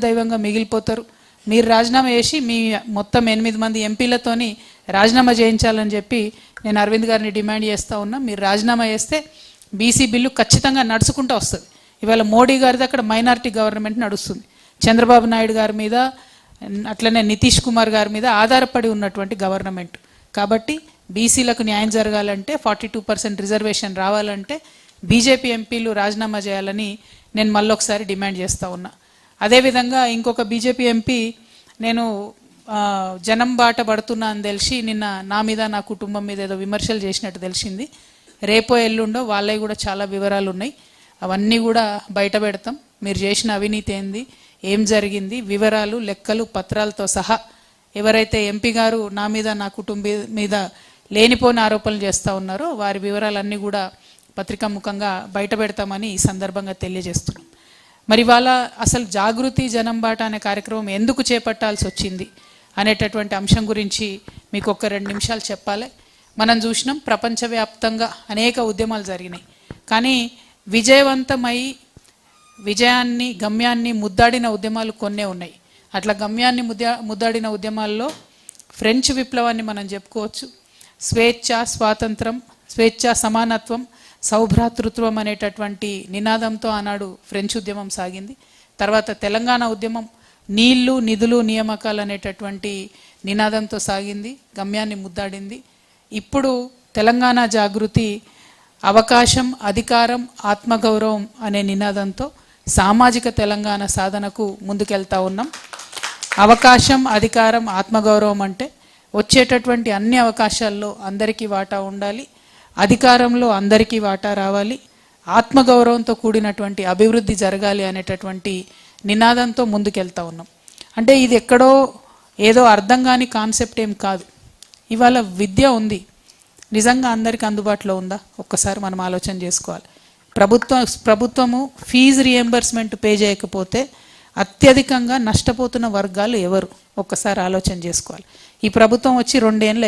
దైవంగా మిగిలిపోతారు. మీరు రాజీనామా చేసి మీ మొత్తం 8 మంది ఎంపీలతోని రాజీనామా చేయించాలని చెప్పి నేను అరవింద్ గారిని డిమాండ్ చేస్తూ ఉన్నా. మీరు రాజీనామా చేస్తే బీసీ బిల్లు ఖచ్చితంగా నడుచుకుంటూ వస్తుంది. ఇవాళ మోడీ గారిది అక్కడ మైనారిటీ గవర్నమెంట్ నడుస్తుంది. చంద్రబాబు నాయుడు గారి మీద అట్లనే నితీష్ కుమార్ గారి మీద ఆధారపడి ఉన్నటువంటి గవర్నమెంట్. కాబట్టి బీసీలకు న్యాయం జరగాలంటే 42% రిజర్వేషన్ రావాలంటే బీజేపీ ఎంపీలు రాజీనామా చేయాలని నేను మళ్ళొకసారి డిమాండ్ చేస్తూ ఉన్నా. అదేవిధంగా ఇంకొక బీజేపీ ఎంపీ నేను జనం బాట పడుతున్నా అని తెలిసి నిన్న నా మీద నా కుటుంబం మీద ఏదో విమర్శలు చేసినట్టు తెలిసింది. రేపో ఎల్లుండో వాళ్ళవి కూడా చాలా వివరాలు ఉన్నాయి, అవన్నీ కూడా బయట పెడతాం. మీరు చేసిన అవినీతి ఏంది, ఏం జరిగింది, వివరాలు లెక్కలు పత్రాలతో సహా ఎవరైతే ఎంపీ గారు నా మీద నా కుటుంబం మీద లేనిపోని ఆరోపణలు చేస్తూ ఉన్నారో వారి వివరాలన్నీ కూడా పత్రికాముఖంగా బయట పెడతామని ఈ సందర్భంగా తెలియజేస్తున్నాం. మరి వాళ్ళ అసలు జాగృతి జనం బాట అనే కార్యక్రమం ఎందుకు చేపట్టాల్సి వచ్చింది అనేటటువంటి అంశం గురించి మీకు ఒక 2 నిమిషాలు చెప్పాలి. మనం చూసినాం ప్రపంచవ్యాప్తంగా అనేక ఉద్యమాలు జరిగినాయి, కానీ విజయవంతమై విజయాన్ని గమ్యాన్ని ముద్దాడిన ఉద్యమాలు కొన్నే ఉన్నాయి. అట్లా గమ్యాన్ని ముద్దాడిన ఉద్యమాల్లో ఫ్రెంచ్ విప్లవాన్ని మనం చెప్పుకోవచ్చు. స్వేచ్ఛ, స్వాతంత్రం, స్వేచ్ఛ, సమానత్వం, సౌభ్రాతృత్వం అనేటటువంటి నినాదంతో ఆనాడు ఫ్రెంచ్ ఉద్యమం సాగింది. తర్వాత తెలంగాణ ఉద్యమం నీళ్లు, నిధులు, నియామకాలు అనేటటువంటి నినాదంతో సాగింది, గమ్యాన్ని ముద్దాడింది. ఇప్పుడు తెలంగాణ జాగృతి అవకాశం, అధికారం, ఆత్మగౌరవం అనే నినాదంతో సామాజిక తెలంగాణ సాధనకు ముందుకెళ్తా ఉన్నాం. అవకాశం, అధికారం, ఆత్మగౌరవం అంటే వచ్చేటటువంటి అన్ని అవకాశాల్లో అందరికీ వాటా ఉండాలి, అధికారంలో అందరికీ వాటా రావాలి, ఆత్మగౌరవంతో కూడినటువంటి అభివృద్ధి జరగాలి అనేటటువంటి నినాదంతో ముందుకెళ్తా ఉన్నాం. అంటే ఇది ఎక్కడో ఏదో అర్థం కాని కాన్సెప్ట్ ఏం కాదు. ఇవాళ విద్య ఉంది, నిజంగా అందరికీ అందుబాటులో ఉందా? ఒక్కసారి మనం ఆలోచన చేసుకోవాలి. ప్రభుత్వము ఫీజు రియంబర్స్మెంట్ పే చేయకపోతే అత్యధికంగా నష్టపోతున్న వర్గాలు ఎవరు? ఒక్కసారి ఆలోచన చేసుకోవాలి. ఈ ప్రభుత్వం వచ్చి 2 ఏళ్ళు